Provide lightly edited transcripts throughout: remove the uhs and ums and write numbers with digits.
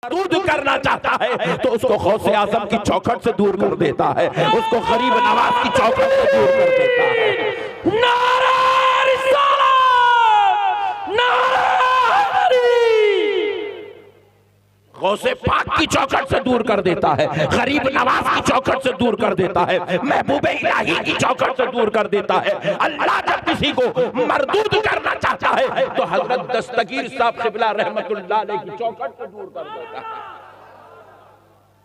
मरदूद करना चाहता है तो उसको गौसे आजम की चौखट से दूर कर देता है, उसको गरीब नवाज की चौखट से दूर कर देता है। नारा रिसालत, नारा गौसे पाक की चौखट से दूर कर देता है, गरीब नवाज की चौखट से दूर कर देता है, महबूब इलाही की चौखट से दूर कर देता है। अल्लाह जब किसी को मरदूद करना चाहता है तो हजरत दस्तगीर साहब क़िबला रहमतुल्लाह अलैह की चौखट से दूर कर देता है,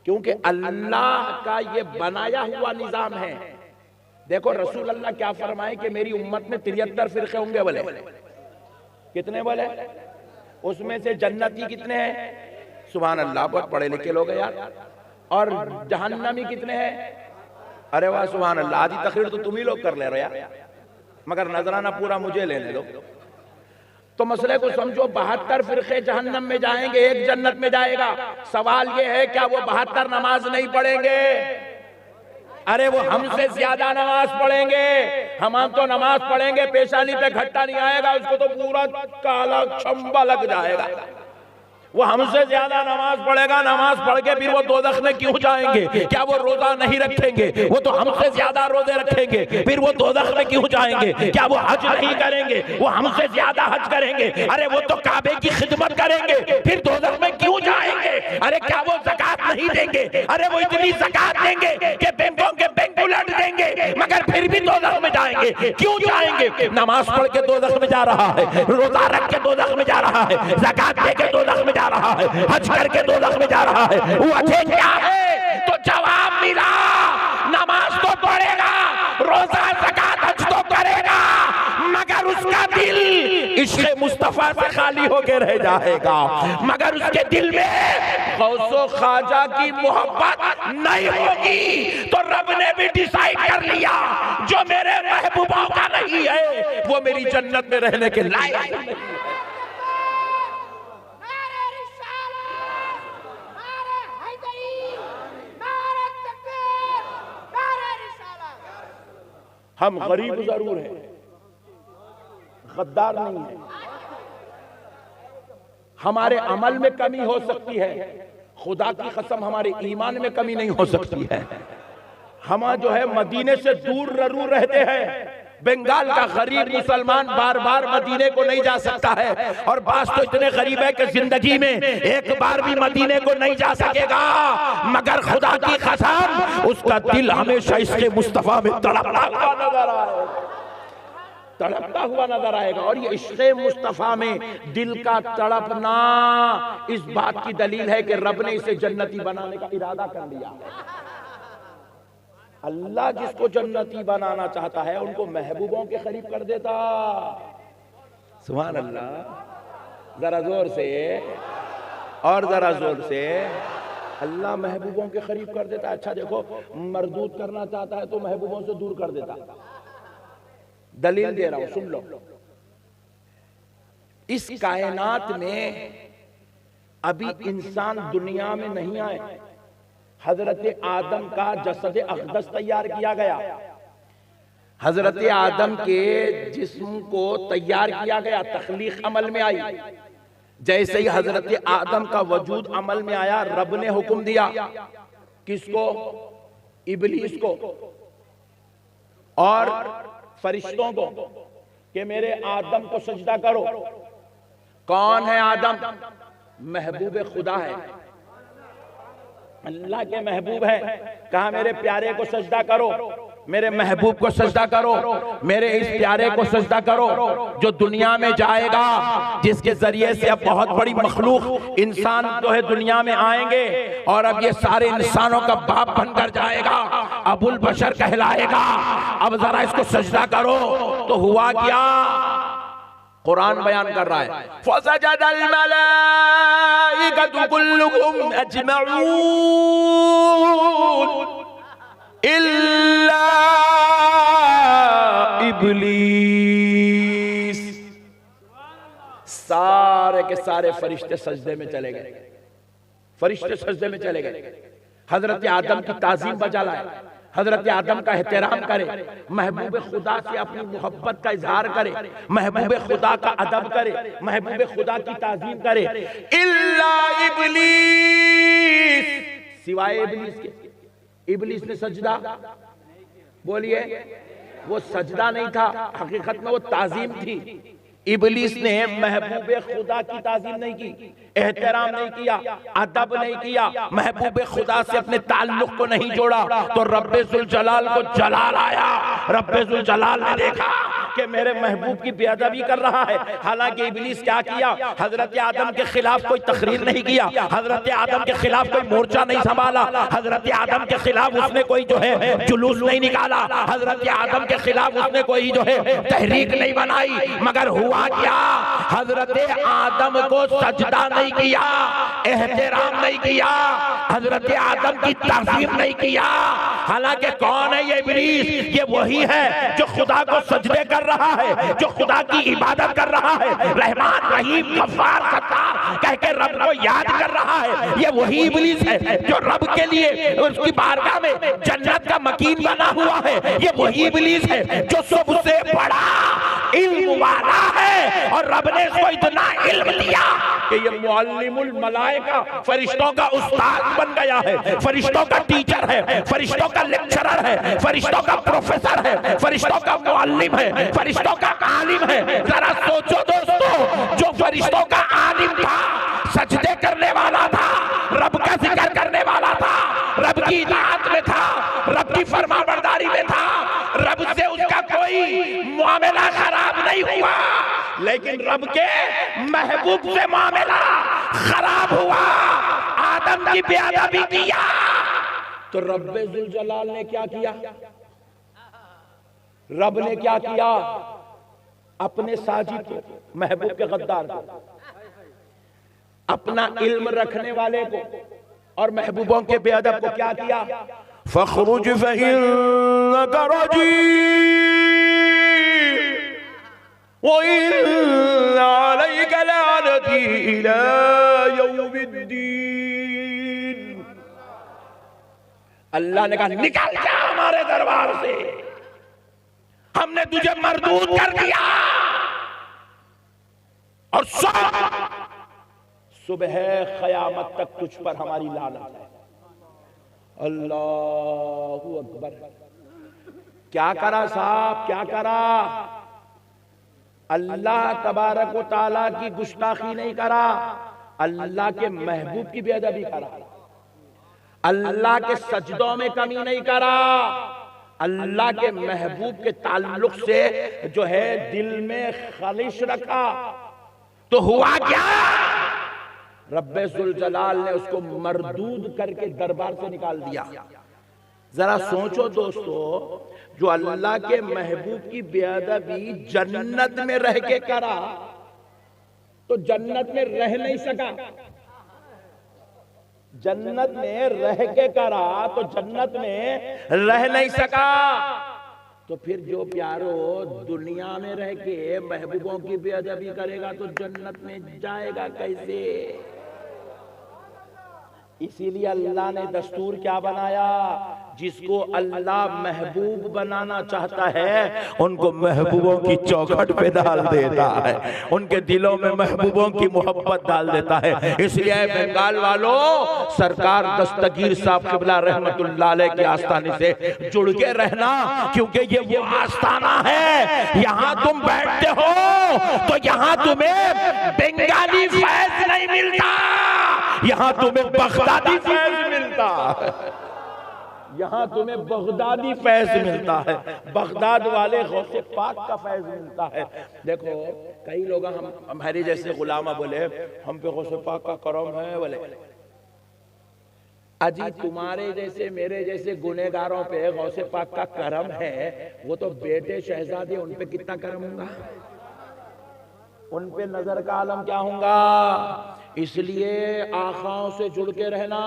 क्योंकि अल्लाह का ये बनाया हुआ निजाम है। देखो रसूल अल्लाह क्या फरमाए कि मेरी उम्मत में 73 फिरके होंगे, बोले कितने? बोले उसमें से जन्नती कितने हैं? सुभान अल्लाह, बहुत पढ़े लिखे लोग हैं यार। और जहन्नमी कितने हैं? अरे वाह सुभान अल्लाह, आधी तकरीर तो तुम ही लोग कर ले रहे यार, मगर नजराना पूरा मुझे लेने दो। तो मसले को समझो, 72 फिरके जहन्नम में जाएंगे, एक जन्नत में जाएगा। सवाल ये है क्या वो 72 नमाज नहीं पढ़ेंगे? अरे वो हमसे ज्यादा नमाज पढ़ेंगे। हम तो नमाज पढ़ेंगे, पेशानी पे घट्टा नहीं आएगा, उसको तो पूरा काला छंबा लग जाएगा। वो हमसे ज्यादा नमाज पढ़ेगा, नमाज पढ़ के फिर वो दोज़ख में क्यों जाएंगे? क्या वो रोजा नहीं रखेंगे? वो तो हमसे ज्यादा रोजे रखेंगे, फिर वो दोज़ख में क्यों जाएंगे? क्या वो हज नहीं करेंगे? वो हमसे ज्यादा हज करेंगे। अरे वो तो काबे की खिदमत करेंगे, फिर दोज़ख में क्यों जाएंगे? अरे क्या वो ज़कात नहीं देंगे? अरे वो इतनी ज़कात देंगे कि बैंकों के बैंक उलट देंगे, मगर फिर भी दोज़ख में जाएंगे। क्यों जाएंगे? नमाज पढ़ के दोज़ख में जा रहा है, रोजा रख के दोज़ख में जा रहा है, ज़कात दे के दोज़ख में जा रहा है, हज करके दोज़ख में जा रहा है। वजह क्या है? तो जवाब मिला, नमाज तो पढ़ेगा, रोजा ज़कात हज तो करेगा, मगर उसका दिल इश्क़ मुस्तफा से खाली होके रह जाएगा। मगर उसके दिल में गौसो ख्वाजा की मोहब्बत नहीं होगी। तो रब ने भी डिसाइड कर लिया, जो मेरे महबूबों का नहीं है वो मेरी जन्नत में रहने के लायक नहीं। हम गरीब जरूर हैं, गद्दार नहीं है। हमारे अमल में कमी हो सकती है, खुदा की कसम हमारे ईमान में कमी नहीं हो सकती है। हम जो है मदीने से दूर जरूर रहते हैं। बंगाल का गरीब मुसलमान बार बार मदीने को नहीं जा सकता है, और बास तो इतने गरीब है कि जिंदगी में एक बार भी मदीने को नहीं जा सकेगा। मगर खुदा की कसम उसका दिल हमेशा इसके मुस्तफा में तड़पता हुआ नजर आएगा, तड़पता हुआ नजर आएगा। और ये इश्क़े मुस्तफा में दिल का तड़पना इस बात की दलील है कि रब ने इसे जन्नती बनाने का इरादा कर लिया। अल्लाह जिसको जन्नती बनाना चाहता है उनको महबूबों के करीब कर देता। सुभान अल्लाह, जरा जोर से और जरा जोर से, अल्लाह महबूबों के करीब कर देता। अच्छा देखो, मरदूद करना चाहता है तो महबूबों से दूर कर देता। दलील दे रहा हूं, सुन लो। इस कायनात में अभी इंसान दुनिया में नहीं आए, हजरत आदम का जसद अक़दस तैयार किया गया, हजरत आदम के जिस्म को तैयार किया गया, तख्लीक अमल में आई। जैसे ही हजरत आदम का वजूद अमल में आया, रब ने हुक्म दिया किसको? इब्लीस को और फरिश्तों को कि मेरे आदम को सजदा करो। कौन है आदम? महबूब खुदा है, अल्लाह के महबूब है। कहा मेरे प्यारे को सजदा करो, मेरे महबूब को सजदा करो, मेरे इस प्यारे को सजदा करो जो दुनिया में जाएगा, जिसके जरिए से अब बहुत बड़ी मखलूक इंसान जो है दुनिया में आएंगे, और अब ये सारे इंसानों का बाप बनकर जाएगा, अबुल बशर कहलाएगा। अब जरा इसको सजदा करो। तो हुआ क्या? कुरान बयान कर रहा है, फसजदल मलाइकतु कुल्लुहुम अजमऊन इल्ला इब्लीस। सारे के सारे फरिश्ते सजदे में चले गए, फरिश्ते सजदे में चले गए। हजरत आदम की ताजीम बजा लाए, हजरत आदम का एहतराम करे, महबूब खुदा से अपनी मोहब्बत का इजहार करे, महबूब खुदा का अदब करे, महबूब खुदा की ताजीम करे। इल्ला इब्लीस, सिवाय इबलीस के। इबलीस ने सजदा, बोलिए, वो सजदा नहीं था, हकीकत में वो ताजीम थी। इबलीस ने महबूब खुदा की ताजीम नहीं की, एहतराम नहीं किया, अदब नहीं किया, महबूब खुदा से अपने ताल्लुक को नहीं जोड़ा, तो रब्बे जुल जलाल को जलाल आया। रब्बे जुल जलाल ने देखा कि मेरे महबूब की बेअदबी कर रहा है। हालांकि इबलीस क्या किया, हजरत आदम के खिलाफ कोई तकरीर नहीं किया, हजरत आदम के खिलाफ कोई मोर्चा नहीं संभाला, हजरत आदम के खिलाफ उसने कोई जो है जुलूस नहीं निकाला, हजरत आदम के खिलाफ उसने कोई जो है तहरीक नहीं बनाई। मगर हुआ क्या, हजरत आदम को सजदा नहीं किया, एहतराम नहीं किया, हजरत आदम की ताज़ीम नहीं किया। हालांकि कौन है ये इब्लीस? ये वही है जो खुदा को सजदे कर रहा है, जो खुदा की इबादत कर रहा है, रहमान रहीम गफ्फार सत्तार कह के रब को याद कर रहा है। ये वही इब्लीस है जो रब के लिए उसकी बारगाह में जन्नत का मकीन बना हुआ है। ये वही इब्लीस है जो सबसे बड़ा इल्म वाला है, और रब ने इसको इतना इल्म दिया कि ये मुअल्लिमुल मलाइका, फरिश्तों का उस्ताद बन गया है, फरिश्तों का टीचर है, फरिश्तों का लेक्चरर है, फरिश्तों का प्रोफेसर है, फरिश्तों का मुअल्लिम है, फरिश्तों का आलिम है। जरा सोचो दोस्तों, जो फरिश्तों का आलिम था, सजदे करने वाला था, रब का जिक्र करने वाला था, रब की इताअत में था, रब की फरमाबरदारी में था, रब से उसका कोई मामला खराब नहीं हुआ, लेकिन रब के महबूब से मामला खराब हुआ, आदम की बेअदबी किया। तो रब्बे जुल जलाल ने क्या किया? रब ने क्या किया? अपने साजिद को, महबूब के गद्दार को, अपना इल्म रखने वाले को और महबूबों के बेअदब को क्या किया? फखरुज फइन्नका रजीम व इन्ना अलैका लअनती इला यौमिद्दीन। अल्लाह ने कहा निकल जा हमारे दरबार से, हमने तुझे मरदूद कर दिया, और सुबह क़यामत तक तुझ पर हमारी लानत है। अल्लाहु अकबर। क्या करा साहब, क्या करा? अल्लाह तबारक व तआला की गुस्ताखी नहीं करा, अल्लाह के महबूब की बेअदबी करा, अल्लाह के सजदों में कमी नहीं करा, अल्लाह के महबूब के ताल्लुक से जो है दिल में खलिश रखा। तो हुआ क्या? रब्बे जुल जलाल ने उसको मरदूद करके दरबार से निकाल दिया। जरा सोचो दोस्तों, जो अल्लाह के महबूब की बेअदबी जन्नत में रह के करा, तो जन्नत में रह नहीं सका, जन्नत में रह के करा तो जन्नत में रह नहीं सका, तो फिर जो प्यारो दुनिया में रह के महबूबों की बेअदबी करेगा तो जन्नत में जाएगा कैसे? इसीलिए अल्लाह ने दस्तूर क्या बनाया? जिसको अल्लाह महबूब बनाना चाहता है उनको महबूबों की चौखट पे डाल देता है, उनके दिलों में महबूबों की मोहब्बत डाल देता है। इसलिए बंगाल वालों, सरकार दस्तगीर साहब क़िबला रहमतुल्लाह अलैह के आस्थाने से जुड़ के रहना, क्योंकि ये वो आस्थाना है, यहाँ तुम बैठते हो तो यहाँ तुम्हें बंगाली फैज नहीं मिलता, यहाँ तुम्हें बगदादी फैज मिलता है, यहाँ तुम्हें बगदादी फैज मिलता है, बगदाद वाले गौसे पाक का फैज मिलता है। देखो कई लोग हमारे जैसे गुलामा बोले हम पे गौसे पाक का करम है, बोले अजी तुम्हारे जैसे मेरे जैसे गुनेगारों पे गौसे पाक का करम है, वो तो बेटे शहजादे, उन पे कितना करम होगा, उन पे नजर का आलम क्या होगा। इसलिए आखाओं से जुड़ के रहना,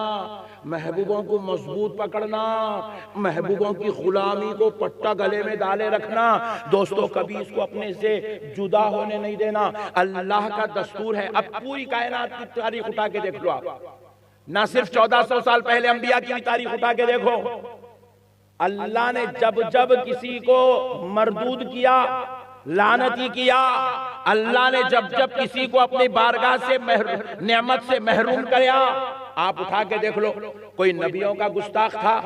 महबूबों को मजबूत पकड़ना, महबूबों की गुलामी को पट्टा गले में डाले रखना। दोस्तों कभी इसको अपने से जुदा होने नहीं देना, अल्लाह का दस्तूर है। अब पूरी कायनात की तारीख उठा के देख लो आप, ना सिर्फ 1400 साल पहले अंबिया की तारीख उठा के देखो, अल्लाह ने जब जब किसी को मरदूद किया, लानती किया, अल्लाह ने जब जब किसी को अपनी बारगाह से नेमत से महरूम किया, आप उठा के देख लो, कोई नबियों का गुस्ताख था,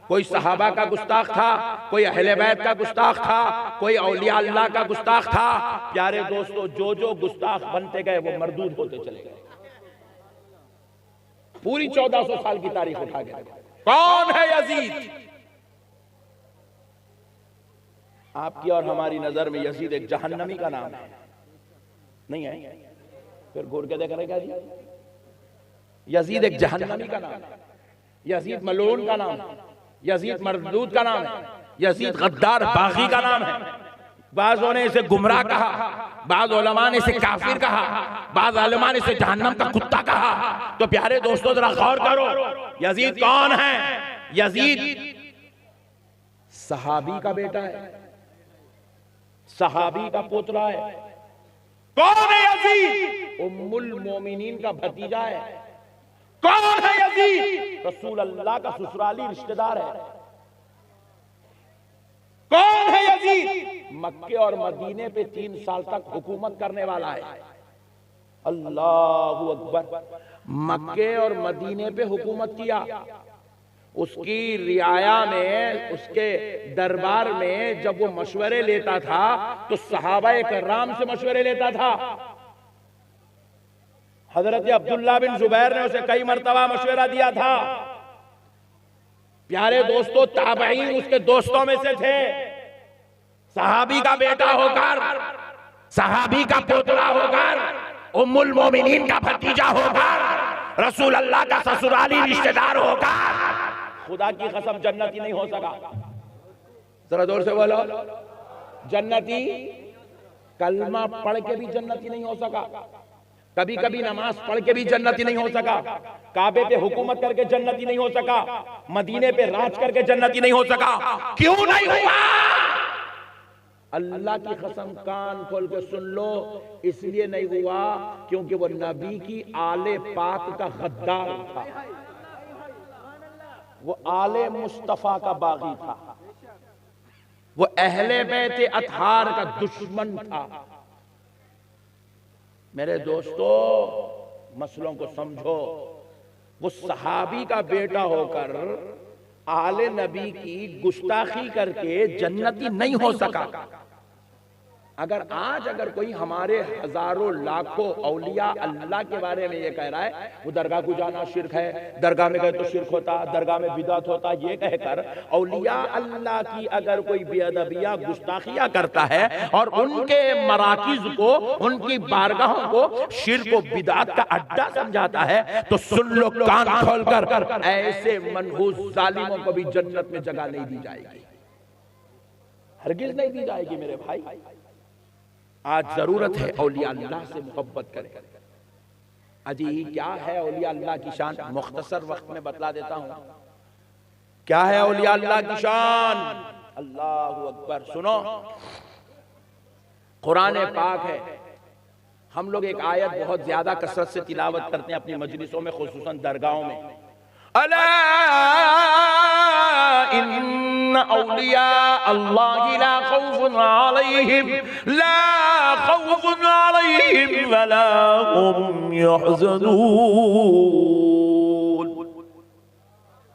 कोई सहाबा का गुस्ताख था, कोई अहले बैत का गुस्ताख था, कोई औलिया अल्लाह का गुस्ताख था। प्यारे दोस्तों, जो जो गुस्ताख बनते गए वो मरदूद होते चले गए। पूरी 1400 साल की तारीख उठा के कौन है यजीद? आपकी और हमारी नजर में यजीद एक जहन्नमी का नाम है, नहीं है? फिर घूर के देख रहे क्या जी? यजीद एक जहन्नमी का नाम है, यजीद मलून का नाम है, यजीद मरदूद का नाम है, यजीद गद्दार बागी का नाम है। बाज़ों ने इसे गुमराह कहा, बाज़ उलमा ने इसे काफिर कहा, बाज़ उलमा ने इसे जहन्नम का कुत्ता कहा। तो प्यारे दोस्तों जरा गौर करो, यजीद कौन है? यजीद सहाबी का बेटा है, सहाबी का पोतरा है। कौन है यजीद? उम्मुल मोमिनीन का भतीजा है। कौन है यजीद? रसूल अल्लाह का ससुराली रिश्तेदार है। कौन है यजीद? मक्के और मदीने पे 3 साल तक हुकूमत करने वाला है। अल्लाहु अकबर। मक्के और मदीने पे हुकूमत किया, उसकी रियाया में, उसके दरबार में जब वो मशवरे लेता था तो सहाबाए करराम से मशवरे लेता था। हजरत अब्दुल्ला बिन जुबैर ने उसे कई मर्तबा मशवरा दिया था। प्यारे दोस्तों, ताबईन उसके दोस्तों में से थे। सहाबी का बेटा होकर, सहाबी का पोतरा होकर, उम्मुल मोमिनीन का भतीजा होकर, रसूल अल्लाह का ससुराली रिश्तेदार होकर, खुदा की कसम जन्नती नहीं हो सका। जरा जोर से बोलो, जन्नती कलमा पढ़ के भी जन्नती नहीं हो सका, कभी कभी नमाज पढ़ के भी जन्नती नहीं हो सका, काबे पे हुकूमत करके जन्नती नहीं हो सका, मदीने पे राज करके जन्नती नहीं हो सका। क्यों नहीं हुआ? अल्लाह की कसम, कान खोल के सुन लो, इसलिए नहीं हुआ क्योंकि वो नबी की आले पाक का गद्दार था, वो आले मुस्तफा का बागी था, वो अहले बैत अतहार का दुश्मन था। मेरे दोस्तों, मसलों को समझो। वो सहाबी का बेटा होकर आले नबी की गुस्ताखी करके जन्नती नहीं हो सका। अगर कोई हमारे हजारों लाखों औलिया अल्लाह के बारे में ये कह रहा है वो दरगाह को जाना शिर्क है, दरगाह में गए तो शिर्क होता, दरगाह में बिदअत होता, ये कहकर औलिया अल्लाह की अगर कोई बेअदबिया गुस्ताखियां करता है और उनके मराकिज को, उनकी बारगाहों को शिर्क व बिदअत का अड्डा समझाता है, तो सुन लो कान खोलकर, ऐसे मनहूस जालिमों को भी जन्नत में जगह नहीं दी जाएगी, हरगिज नहीं दी जाएगी। मेरे भाई, आज जरूरत है औलिया अल्लाह से मोहब्बत करें। अजी क्या है औलिया अल्लाह की शान? मुख्तसर वक्त में बतला देता हूं क्या है औलिया अल्लाह की शान। अल्लाहु अकबर। सुनो, कुरान पाक है, हम लोग एक आयत बहुत ज्यादा कसरत से तिलावत करते हैं अपनी मजलिसों में, खुसूसन दरगाहों में। अला इन्ना औलिया अल्लाह ला खौफुन अलैहिम वला हुम यहज़नून।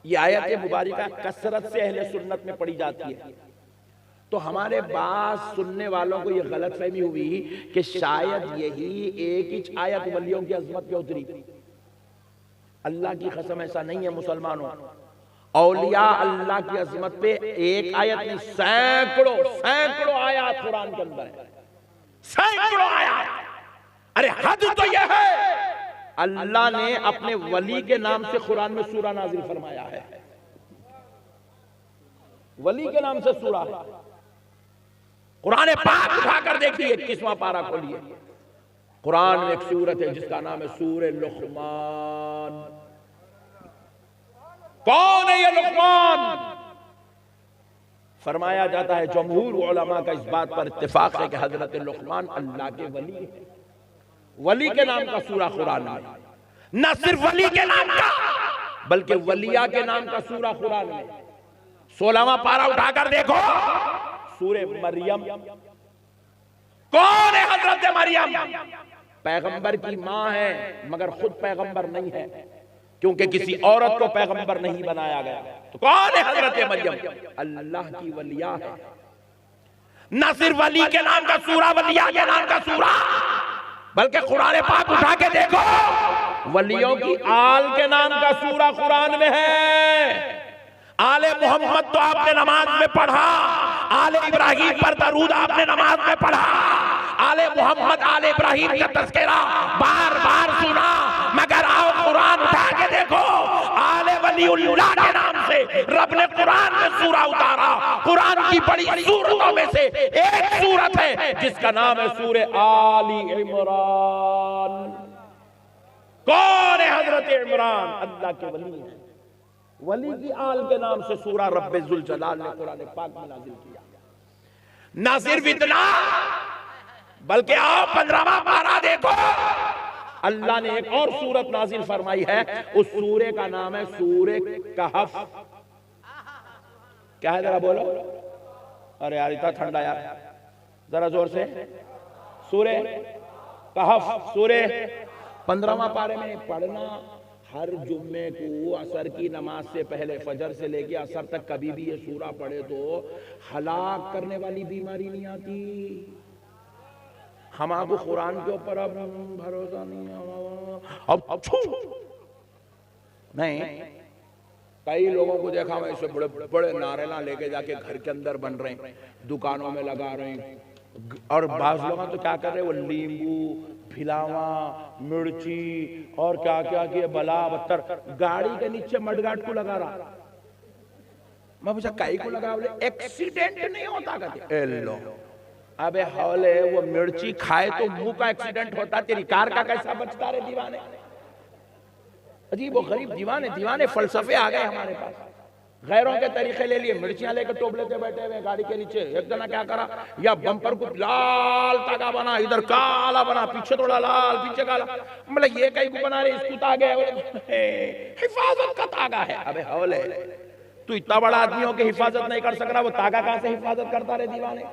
ये आयत मुबारका कसरत से अहले सुन्नत में पढ़ी जाती है। तो हमारे बात सुनने वालों को ये गलतफहमी हुई कि शायद यही एक ही आयत वलियों की अजमत पे उतरी। अल्लाह की कसम ऐसा नहीं है मुसलमानों। औलिया अल्लाह की अजमत पे एक आयत नहीं, सैकड़ों आयत कुरान के अंदर है, सैकड़ों आयत। अरे हद तो यह है, अल्लाह ने अपने वली के नाम से कुरान में सूरा नाजिल फरमाया है। वली के नाम से सूरा है। कुरान पाक उठाकर देखिए, 21वां पारा खोलिए, कुरान में एक सूरत है जिसका नाम है सूरे लुक़मान। कौन है ये लुक़मान? फरमाया जाता है, जमहूर उलमा का इस बात पर इत्तेफाक है कि हजरत लुक़मान अल्लाह के वली है। वली के नाम का सूरा कुरान में, न सिर्फ वली के नाम का बल्कि वलिया के नाम का सूरा कुरान में। 16वां पारा उठाकर देखो, सूरे मरियम। कौन है हजरत मरियम? पैगंबर की मां है मगर खुद पैगंबर नहीं है। क्योंकि किसी औरत को पैगंबर नहीं बनाया गया। तो कौन है हजरत मरियम? अल्लाह की वलिया है। न सिर्फ वली के नाम का सूरा, वलिया के नाम का सूरा, बल्कि कुरान पाक उठा के देखो, वलियों की आल के नाम का सूरा कुरान में है। आले मोहम्मद तो आपने नमाज में पढ़ा, आले इब्राहिम पर दरूद आपने नमाज में पढ़ा, आले मोहम्मद आले इब्राहिम का तज़किरा बार बार सुना, मगर आओ कुरान उठा के देखो, आले वलीउल्लाह के नाम से रब ने कुरान में सूरा उतारा। कुरान की बड़ी सूरतों में से एक सूरत है जिसका नाम है सूरे आली इमरान। कौन है हजरत इमरान? अल्लाह के वली है। वली की आल के नाम से सूरा रब्बे जुल जलाल ने कुरान पाक में नाजिल किया। ना सिर्फ इतना, बल्कि आओ 15वां पारा देखो, अल्लाह ने एक और सूरत नाजिल फरमाई है। उस सूरे का नाम है सूरे कहफ। क्या है जरा बोलो? अरे यार इतना ठंडा यार, जरा जोर से। सूरे कहफ, सूरे 15वां पारे में पढ़ना। हर जुम्मे को असर की नमाज से पहले, फजर से लेके असर तक कभी भी ये सूरा पढ़े तो हलाक करने वाली बीमारी नहीं आती। हम आपको कुरान के ऊपर अब भरोसा नहीं है, अब नहीं। कई लोगों को देखा मैं, ऐसे बड़े बड़े नारेला लेके जाके घर के अंदर बन रहे हैं, दुकानों में लगा रहे हैं, और बाज लोग तो क्या कर रहे हैं, वो नींबू, फिलावा, मिर्ची और क्या क्या किए, बला बत्तर गाड़ी के नीचे मडगाट को लगा रहा। मैं पूछा कई को लगा? बोले एक्सीडेंट नहीं होता कहते। लो अबे हौले, वो मिर्ची खाए तो मुंह का एक्सीडेंट होता, तेरी कार का कैसा बचता रे दीवाने? अजीब वो गरीब दीवाने, दीवाने फलसफे आ गए हमारे पास। गैरों के तरीके ले लिए, मिर्चियां लेकर टोपले पे बैठे हुए गाड़ी के नीचे। एक जना क्या करा, या बम्पर को लाल तागा बना, इधर काला बना, पीछे थोड़ा लाल, पीछे काला। मतलब ये कहीं को बना रहे, इसको तागा है, हिफाजत का तागा है। अबे हौले, तू इतना बड़ा आदमी हो के हिफाजत नहीं कर सक रहा, वो तागा कहां से हिफाजत करता रहे दीवाने?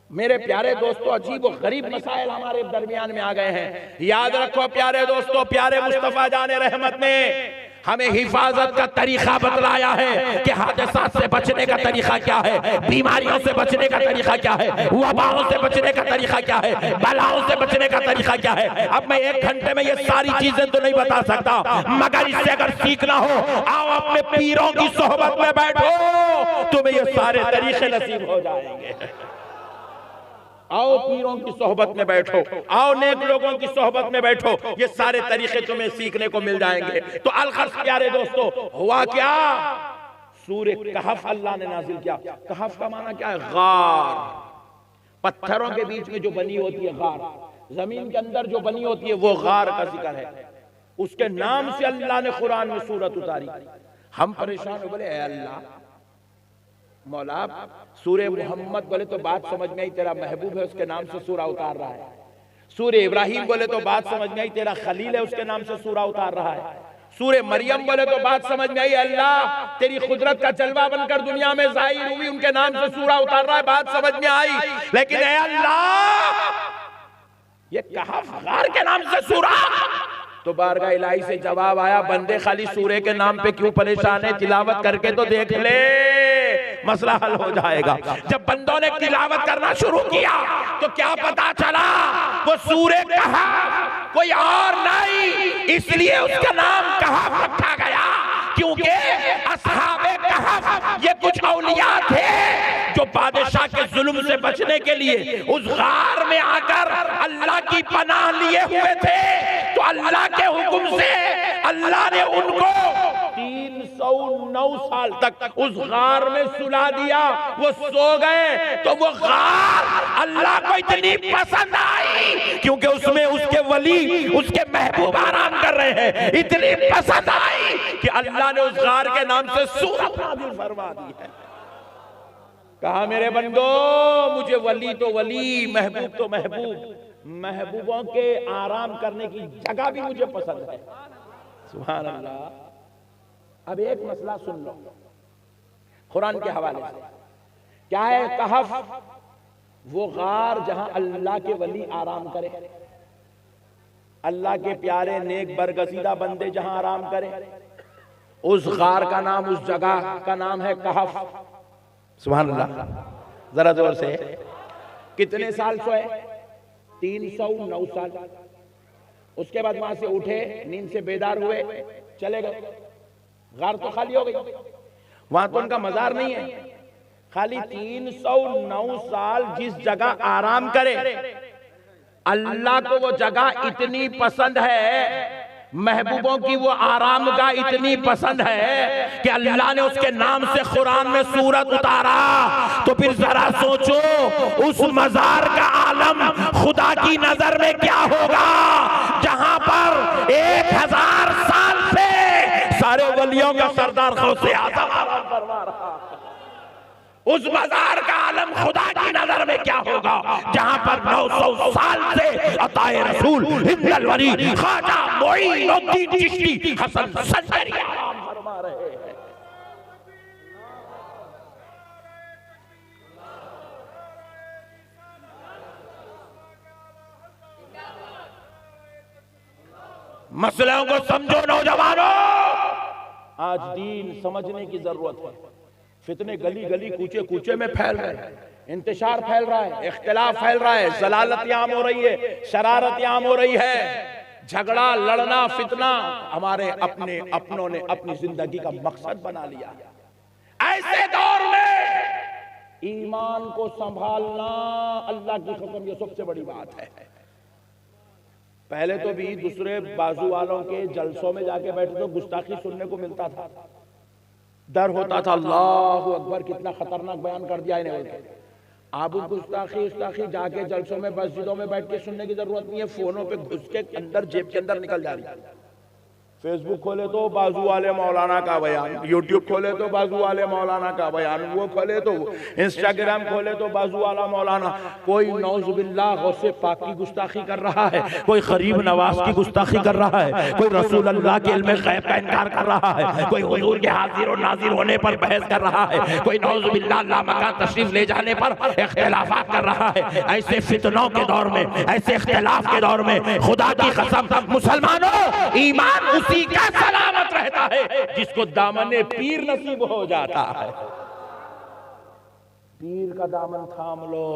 मेरे प्यारे दोस्तों, अजीब और गरीब मसाइल हमारे दरमियान में आ गए हैं। याद रखो प्यारे दोस्तों, प्यारे मुस्तफा जाने रहमत ने हमें हिफाजत का तरीका बतलाया है कि हादसात से बचने का तरीका क्या है, बीमारियों से बचने का तरीका क्या है, वबाओं से बचने का तरीका क्या है, बलाओं से बचने का तरीका क्या है। अब मैं 1 घंटे में ये सारी चीजें तो नहीं बता सकता, मगर इससे अगर सीखना हो, आओ अपने पीरों की सोहबत में बैठो, तुम्हें ये सारे तरीके नसीब हो जाएंगे। आओ पीरों की सोहबत में बैठो, आओ नेक लोगों की सोहबत में बैठो, ये सारे तरीके तुम्हें सीखने को मिल जाएंगे। तो अलखस प्यारे दोस्तों, हुआ क्या? सूरे कहफ अल्लाह ने नाजिल किया। कहफ का माना क्या है? गार, पत्थरों के बीच में जो बनी होती है गार, जमीन के अंदर जो बनी होती है वो गार का जिक्र है। उसके नाम से अल्लाह ने कुरान में सूरत उतारी। हम परेशान हो, बोले अल्लाह मौला, सूरे मोहम्मद बोले तो बात समझ में आई, तेरा महबूब है उसके नाम से सूरा उतार रहा है। सूरे इब्राहिम बोले तो बात समझ में आई, तेरा खलील है उसके नाम से सूरा उतार रहा है। सूरे मरियम बोले तो बात समझ में आई, अल्लाह तेरी कुदरत का जलवा बनकर दुनिया में जाहिर हुई, उनके नाम से सूरा उतार रहा है, बात समझ में आई। लेकिन ए अल्लाह, ये कहफ गार के नाम से सूरा? तो बारगाह इलाही से जवाब आया, बंदे खाली सूरे के नाम पे क्यों परेशान है, तिलावत करके तो देख ले, मसला हल हो जाएगा। जब बंदों ने तिलावत करना शुरू किया तो क्या पता चला, वो सूरे कहफ कोई और नहीं, इसलिए उसका नाम कहफ रखा गया क्योंकि असहाबे कहफ ये कुछ औलिया थे जो बादशाह के जुल्म से बचने के लिए उस गार में आकर अल्लाह की पनाह लिए हुए थे। तो अल्लाह के हुक्म से अल्लाह ने उनको 309 साल तक उस गार में सुला दिया। वो सो गए तो वो गार अल्लाह को इतनी पसंद आई क्योंकि उसमें उसके वली, उसके महबूब आराम कर रहे हैं, इतनी पसंद आई कि अल्लाह ने उस गार के नाम से सूरत नाज़िल फरमा दी है। कहा मेरे बंदो, मुझे वली तो वली, महबूब तो महबूब, महबूबों के आराम करने की जगह भी मुझे पसंद है। सुभान अल्लाह। अब एक मसला सुन लो कुरान के हवाले से। क्या है कहफ? वो गार जहां अल्लाह के वली आराम करे। अल्लाह के प्यारे नेक बरगजीदा बंदे जहां आराम करें, उस गार का नाम, उस जगह का नाम है कहफ। सुभान अल्लाह, जरा जोर से। कितने साल सोए? 309 साल। उसके बाद वहां से उठे, नींद से बेदार हुए, चले गए। गार तो खाली हो गई, वहां तो उनका मजार नहीं है। खाली 309 साल जिस जगह आराम करे, अल्लाह को वो जगह इतनी पसंद है, महबूबों की वो आरामगाह इतनी पसंद है कि अल्लाह ने उसके नाम से कुरान में सूरत उतारा। तो फिर जरा सोचो उस मजार का आलम खुदा की नजर में क्या होगा, जहां पर 1000 साल से सारे वलियों का सरदार गौसे आज़म आराम फरमा रहा। उस मजार का आलम खुदा की नजर में क्या होगा, जहां पर 900 साल से अताए रसूल हिंदल वली ख्वाजा मोइनुद्दीन चिश्ती हसन संदरी आराम फरमा रहे हैं। मसलों को समझो नौजवानों, आज दीन समझने की जरूरत है। फितने गली गली कूचे कूचे में फैल रहे हैं, इंतशार फैल रहा है, इख्तिलाफ फैल रहा है, जलालत आम हो रही है, शरारत आम हो रही है, झगड़ा लड़ना फितना हमारे अपनों ने अपनी जिंदगी का मकसद बना लिया। ऐसे दौर में ईमान को संभालना, अल्लाह की कसम, ये सबसे बड़ी बात है। पहले तो भी दूसरे बाजू वालों के जलसों में जाके बैठे तो गुस्ताखी सुनने को मिलता था, डर होता था, अल्लाह अकबर कितना खतरनाक बयान कर दिया इन्हें। अब गुस्ताखी जाके जलसों में मस्जिदों में बैठ के सुनने की जरूरत नहीं है, फोनों पे घुस के अंदर जेब के अंदर निकल जा रही है। फेसबुक खोले तो बाजू वाले मौलाना का बयान, यूट्यूब खोले तो बाजू वाले मौलाना का बयान, वो खोले तो इंस्टाग्राम खोले तो बाजू वाला मौलाना। कोई नौजुबिल्लाह गौसे पाक की गुस्ताखी कर रहा है, कोई गरीब नवाज की गुस्ताखी कर रहा है, कोई रसूल अल्लाह के इल्म गैब का इनकार कर रहा है, कोई हुजूर के हाजिर और नाजिर होने पर बहस कर रहा है, कोई नौजुबिल्लाह अल्लाह मकान तशरीफ ले जाने पर इख्तिलाफात कर रहा है। ऐसे फितनों के दौर में, ऐसे इख्तिलाफ के दौर में खुदा की कसम मुसलमानों, ईमान उसी का सलामत रहता है जिसको दामने पीर नसीब हो जाता है। पीर का दामन थाम लो,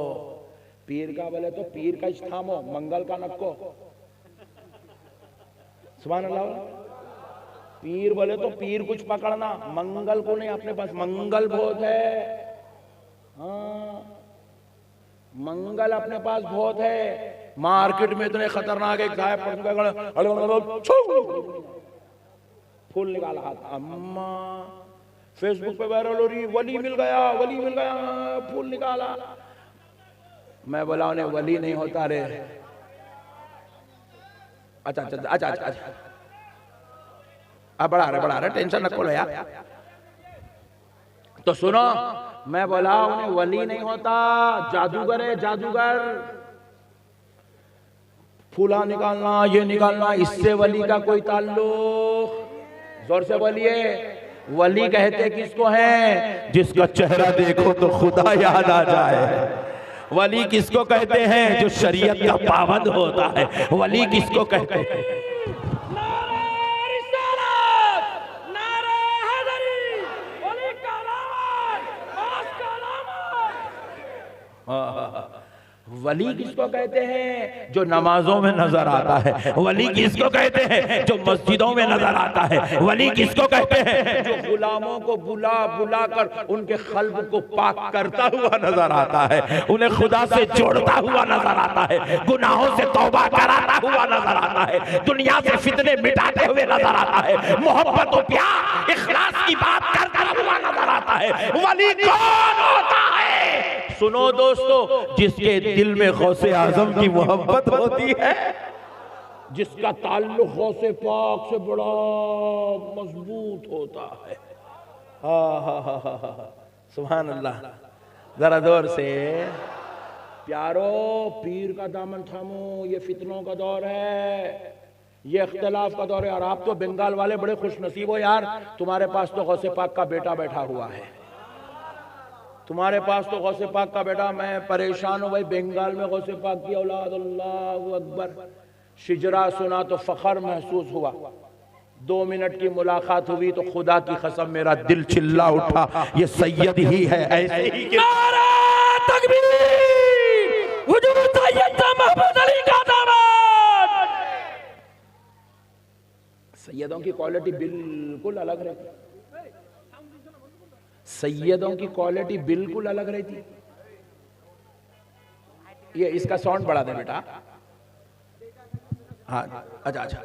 पीर का बोले तो पीर का थामो, मंगल का नक्को। सुभान अल्लाह। पीर बोले तो पीर कुछ पकड़ना, मंगल को नहीं। अपने पास मंगल बहुत है, हाँ मंगल अपने पास बहुत है। मार्केट में इतने खतरनाक एक गाय फूल निकाला हाथ, अम्मा फेसबुक पे वायरल हो रही, वली मिल गया, वली मिल गया, फूल निकाला। मैं बोला उन्हें वली नहीं होता रे। अच्छा अच्छा अच्छा अच्छा अच्छा, अब बढ़ा रहे, टेंशन न खोलो यार। तो सुनो, मैं बोला उन्हें वली नहीं होता, जादूगर है, जादूगर। फूला निकालना, ये निकालना, इससे वली का कोई ताल्लुक। जोर से बोलिए, वली कहते किसको हैं? जिसका चेहरा देखो तो खुदा याद आ जाए। वली किसको कहते हैं? जो शरीयत का पाबंद होता है। वली किसको कहते हैं? वली किसको कहते हैं? जो नमाजों में नजर आता है। वली किसको कहते हैं? जो मस्जिदों में नजर आता है। वली किसको कहते हैं? जो गुलामों को बुला बुला कर उनके कल्ब को पाक करता हुआ नजर आता है, उन्हें खुदा से जोड़ता हुआ नजर आता है, गुनाहों से तौबा कराता हुआ नजर आता है, दुनिया से फितने मिटाते हुए नजर आता है, मोहब्बत और प्यार इखलास की बात करता हुआ नजर आता है। वली कौन होता है? सुनो दोस्तों, जिसके दिल में गौसे आजम की मोहब्बत होती है, जिसका ताल्लुक गौसे पाक से बड़ा मजबूत होता है। सुभान अल्लाह। जरा जोर से प्यारो, पीर का दामन थामो। ये फितनों का दौर है, ये इख्तिलाफ का दौर है। और आप तो बंगाल वाले बड़े खुश नसीब हो यार, तुम्हारे पास तो गौसे पाक का बेटा बैठा हुआ है। तुम्हारे पास तो गौसे पाक का बेटा। मैं परेशान हूँ भाई, बंगाल में गौसे पाक की औलाद, अल्लाह अकबर। शिजरा सुना तो फखर महसूस हुआ, 2 मिनट की मुलाकात हुई तो खुदा की कसम मेरा दिल चिल्ला उठा, ये सैयद ही है। ऐसे ही नारा तकबीर, हुजूर सैयद महमूद अली का दामन। सैयदों की क्वालिटी बिल्कुल अलग रहती, सैयदों की क्वालिटी बिल्कुल अलग रहती। ये इसका साउंड बढ़ा दे बेटा। हाँ अच्छा अच्छा,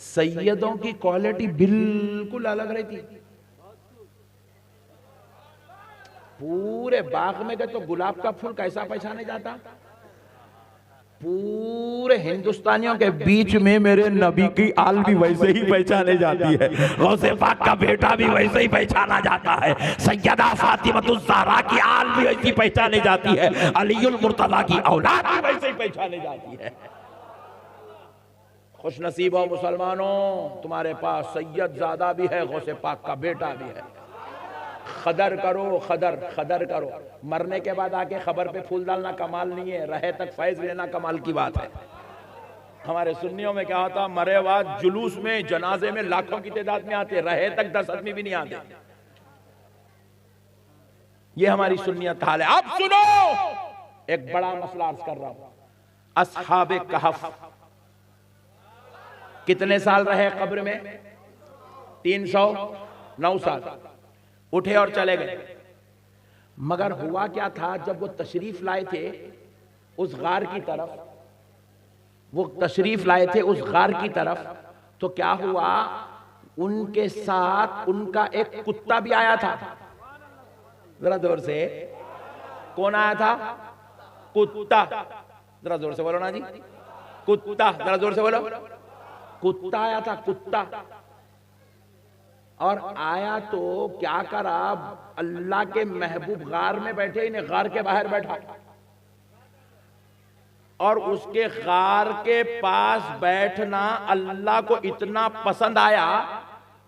सैयदों की क्वालिटी बिल्कुल अलग रहती। पूरे बाग में गए तो गुलाब का फूल कैसा पहचाने जाता? पूरे हिंदुस्तानियों के बीच में मेरे नबी की आल भी वैसे ही पहचाने जाती है, गौसे पाक का बेटा भी वैसे ही पहचाना जाता है, सैयदा फातिमतुज़ ज़हरा की आल भी वैसी पहचाने जाती है, अलीउल मुर्तज़ा की औलाद भी वैसे ही पहचाने जाती है। खुश नसीब हो मुसलमानों, तुम्हारे पास सैयद ज़ादा भी है, गौसे पाक का बेटा भी है। खदर करो, खदर करो। मरने के बाद आके खबर पे फूल डालना कमाल नहीं है, रहे तक फैज लेना कमाल की बात है। हमारे सुन्नियों में क्या होता, मरे बाद जुलूस में जनाजे में लाखों की तादाद में आते, रहे तक 10 आदमी भी नहीं आते। ये हमारी सुन्नियत हाल है। अब सुनो, एक बड़ा मसला अर्ज कर रहा हूं। अस्हाबे कहफ कितने साल रहे कब्र में? 309 साल। उठे और चले गए। मगर हुआ क्या था, जब वो तशरीफ लाए थे उस गार की तरफ, वो तशरीफ लाए थे उस गार की तरफ, तो क्या हुआ, उनके साथ उनका एक कुत्ता भी आया था। जरा जोर से, कौन आया था? कुत्ता। जरा जोर से बोलो ना जी, कुत्ता। जरा जोर से बोलो, कुत्ता आया था, कुत्ता। और आया तो क्या करा, अल्लाह के महबूब गार में बैठे ही नहीं, गार के बाहर बैठा, और उसके गार के पास बैठना अल्लाह को इतना पसंद आया,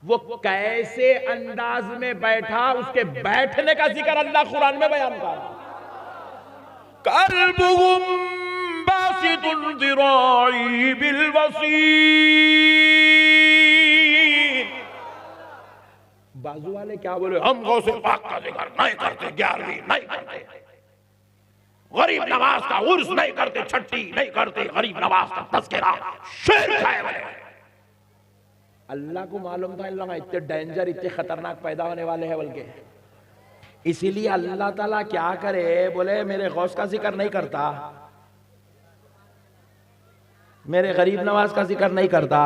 वो कैसे अंदाज में बैठा, उसके बैठने का जिक्र अल्लाह कुरान में बयान कर रहा। कल्बुहुम बासितुन ज़िराई बिल वसीत। बाजू वाले क्या बोले, हम गौसे पाक का जिक्र नहीं करते, 11वीं नहीं करते, गरीब नवाज का उर्स नहीं करते, छठी नहीं करते, गरीब नवाज का तज़किरा शिर्क है। अल्लाह को मालूम था अल्लाह इतने डेंजर, इतने खतरनाक पैदा होने वाले हैं, बल्कि इसीलिए अल्लाह ताला क्या करे, बोले मेरे गौस का जिक्र नहीं करता, मेरे गरीब नवाज का जिक्र नहीं करता,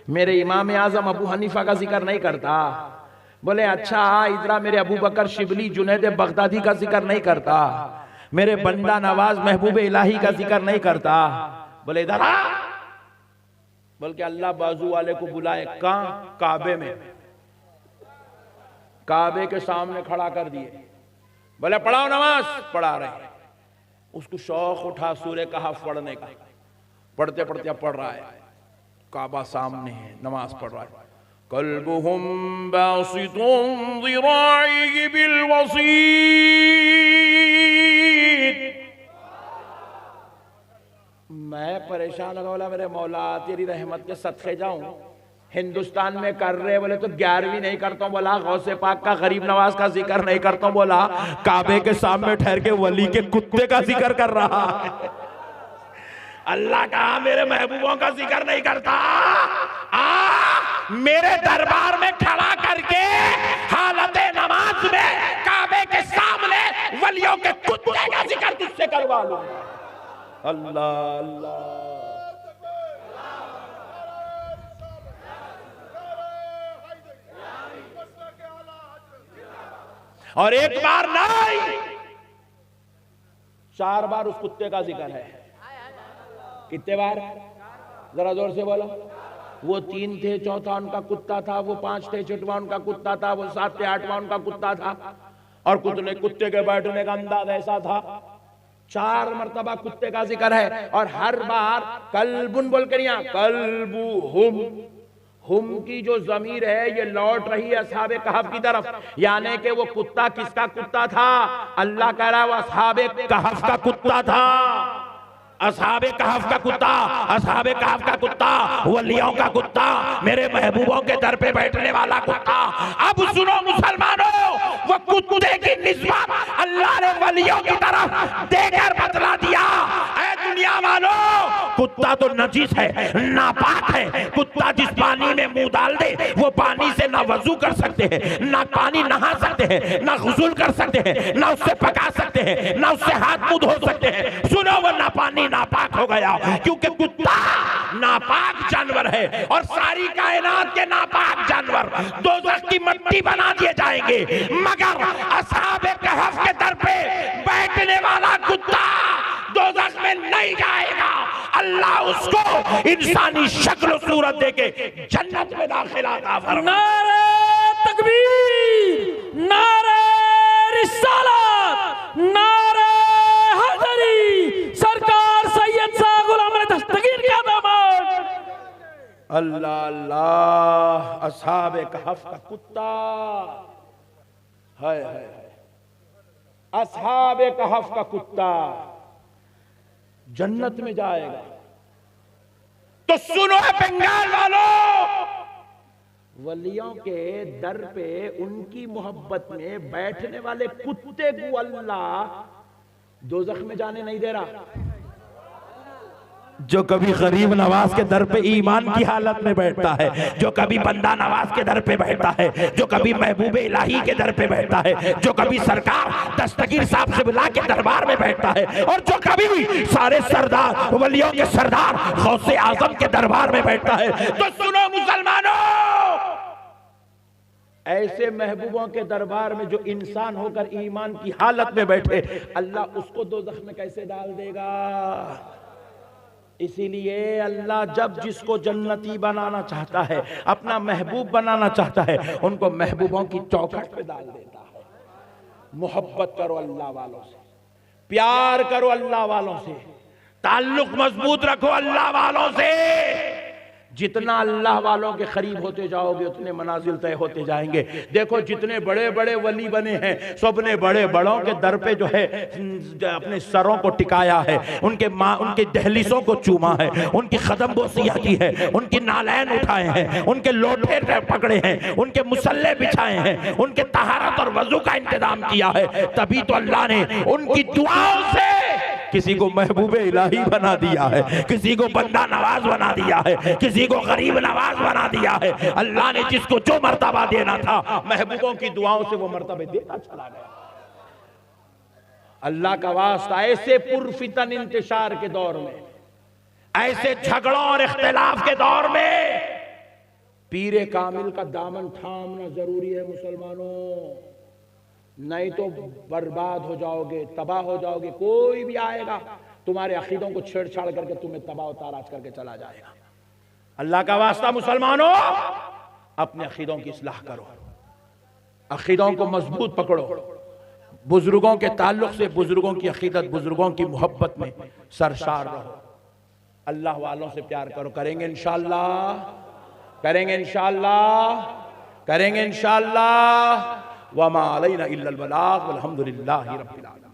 मेरे इमाम आजम अबू हनीफा का जिक्र नहीं करता। बोले अच्छा, इधर मेरे अबू बकर शिबली जुनैद बगदादी का जिक्र नहीं करता, मेरे बंदा नवाज महबूब इलाही का जिक्र नहीं करता। बोले इधर आ, बल्कि अल्लाह बाजू वाले को बुलाए, कहां? काबे में, काबे के सामने खड़ा कर दिए। बोले पढ़ाओ नमाज, पढ़ा रहे। उसको शौक उठा सूरे कहफ पढ़ने का, पढ़ते पढ़ते पढ़ रहा है, काबा सामने है, नमाज पढ़ रहा है। कल्बुहुम बासितुन ज़िराई बिल वसीत। मैं परेशान हो गया, बोला मेरे मौला तेरी रहमत के सदक़े जाऊं, हिंदुस्तान में कर रहे, बोले तो 11वीं नहीं करता हूं, बोला गौसे पाक का गरीब नवाज का जिक्र नहीं करता हूं, बोला काबे के सामने ठहर के वली के कुत्ते का जिक्र कर रहा है। अल्लाह कहा मेरे महबूबों का जिक्र नहीं करता, मेरे दरबार में खड़ा करके हालत नमाज में काबे के सामने वलियों के कुत्ते का जिक्र तुझसे करवा लूं। अल्लाह अल्लाह। और एक बार नहीं, 4 बार उस कुत्ते का जिक्र है। कितने बार? जरा जोर से बोलो। वो 3 थे, चौथा उनका कुत्ता था, वो 5 थे, छठवां उनका कुत्ता था, वो 7 थे, 8वां उनका कुत्ता था, और कुत्ते के बैठने का अंदाज ऐसा था। 4 मरतबा कुत्ते का जिक्र है, और हर बार कल्बुन बोल कर, यहाँ कल्बु हुम की जो जमीर है ये लौट रही है असहाबे कहफ की तरफ, यानी कि वो कुत्ता किसका कुत्ता था? अल्लाह कह रहा है वो असहाबे कहफ का कुत्ता था। असहाबे कहफ का कुत्ता, असहाबे कहफ का कुत्ता, वलियों का कुत्ता, मेरे महबूबों के दर पे बैठने वाला कुत्ता। अब सुनो मुसलमानों, वो कुत्ते की निस्बत अल्लाह ने वलियों की तरफ देकर बतला दिया। ऐ दुनिया वालों, कुत्ता तो नजीस है, नापाक है। कुत्ता जिस पानी में मुंह डाल दे वो पानी से ना वजू कर सकते हैं, ना पानी नहा सकते हैं, ना गुस्ल कर सकते हैं, ना उससे पका सकते हैं, ना उससे हाथ मुंह धो सकते हैं। सुनो, वो ना पानी नापाक हो गया, क्योंकि कुत्ता नापाक जानवर है और सारी कायनात के नापाक जानवर दोज़ख की मट्टी बना दिए जाएंगे, मगर असहाबे कहफ के दर पे बैठने वाला कुत्ता दोज़ख में नहीं जाएगा। अल्लाह उसको इंसानी शक्ल सूरत देके जन्नत में दाखिला अता फरमाए। नारे तकबीर, नारे रिसालत, नारे हैदरी, सरकार सैयद शाह गुलाम अहमद दस्तगीर क्या दामन। अल्लाह अल्लाह, असहाबे कहफ का कुत्ता है, असहाबे कहफ का कुत्ता जन्नत में जाएगा। तो सुनो बंगाल वालों, वलियों के दर पे उनकी मोहब्बत में बैठने वाले कुत्ते को अल्लाह दोज़ख में जाने नहीं दे रहा। जो कभी गरीब नवाज के दर पे ईमान की हालत में बैठता है, जो कभी बंदा नवाज के दर पे बैठता है, जो कभी महबूबे इलाही के दर पे बैठता है, जो कभी सरकार दस्तगीर साहब से बुला के दरबार में बैठता है, और जो कभी भी सारे सरदार वलियों के सरदार गौसे आजम के दरबार में बैठता है, तो सुनो मुसलमानों, ऐसे महबूबों के दरबार में जो इंसान होकर ईमान की हालत में बैठे, अल्लाह उसको दोज़ख में कैसे डाल देगा। इसीलिए अल्लाह जब जिसको जन्नती बनाना चाहता है, अपना महबूब बनाना चाहता है, उनको महबूबों की चौखट पे डाल देता है। मोहब्बत करो अल्लाह वालों से, प्यार करो अल्लाह वालों से, ताल्लुक मजबूत रखो अल्लाह वालों से। जितना अल्लाह वालों के करीब होते जाओगे उतने मनाजिल तय होते जाएंगे। देखो जितने बड़े बड़े वली बने हैं, सबने बड़े बड़ों के दर पे जो है अपने सरों को टिकाया है, उनके दहलीसों को चूमा है, उनकी कदम बोसियां की है, उनकी नालैन उठाए हैं, उनके लोटे पकड़े हैं, उनके मुसल्ले बिछाए हैं, उनके तहारत और वजू का इंतजाम किया है। तभी तो अल्लाह ने उनकी दुआओं से किसी को महबूबे इलाही बना दिया है, किसी को बंदा नवाज बना दिया है, किसी को गरीब नवाज बना दिया है। अल्लाह ने जिसको जो मर्तबा देना था महबूबों की दुआओं से वो मर्तबे देता चला गया। अल्लाह का वास्ता, ऐसे पुरफितन इंतशार के दौर में, ऐसे झगड़ों और इख्तिलाफ के दौर में पीरे कामिल का दामन थामना जरूरी है मुसलमानों, नहीं तो बर्बाद हो जाओगे, तबाह हो जाओगे। कोई भी आएगा तुम्हारे अकीदों को छेड़छाड़ करके तुम्हें तबाह ताराज करके चला जाएगा। अल्लाह का वास्ता मुसलमानों, अपने अकीदों की इस्लाह करो, अकीदों को मजबूत पकड़ो, बुजुर्गों के ताल्लुक से बुजुर्गों की अकीदत, बुजुर्गों की मोहब्बत में सरशार रहो, अल्लाह वालों से प्यार करो। करेंगे इंशाअल्लाह, करेंगे इंशाअल्लाह, करेंगे इंशाअल्लाह। वमा अलैना इल्लल बलाग वल्हम्दुलिल्लाहि रब्बिल आलमीन।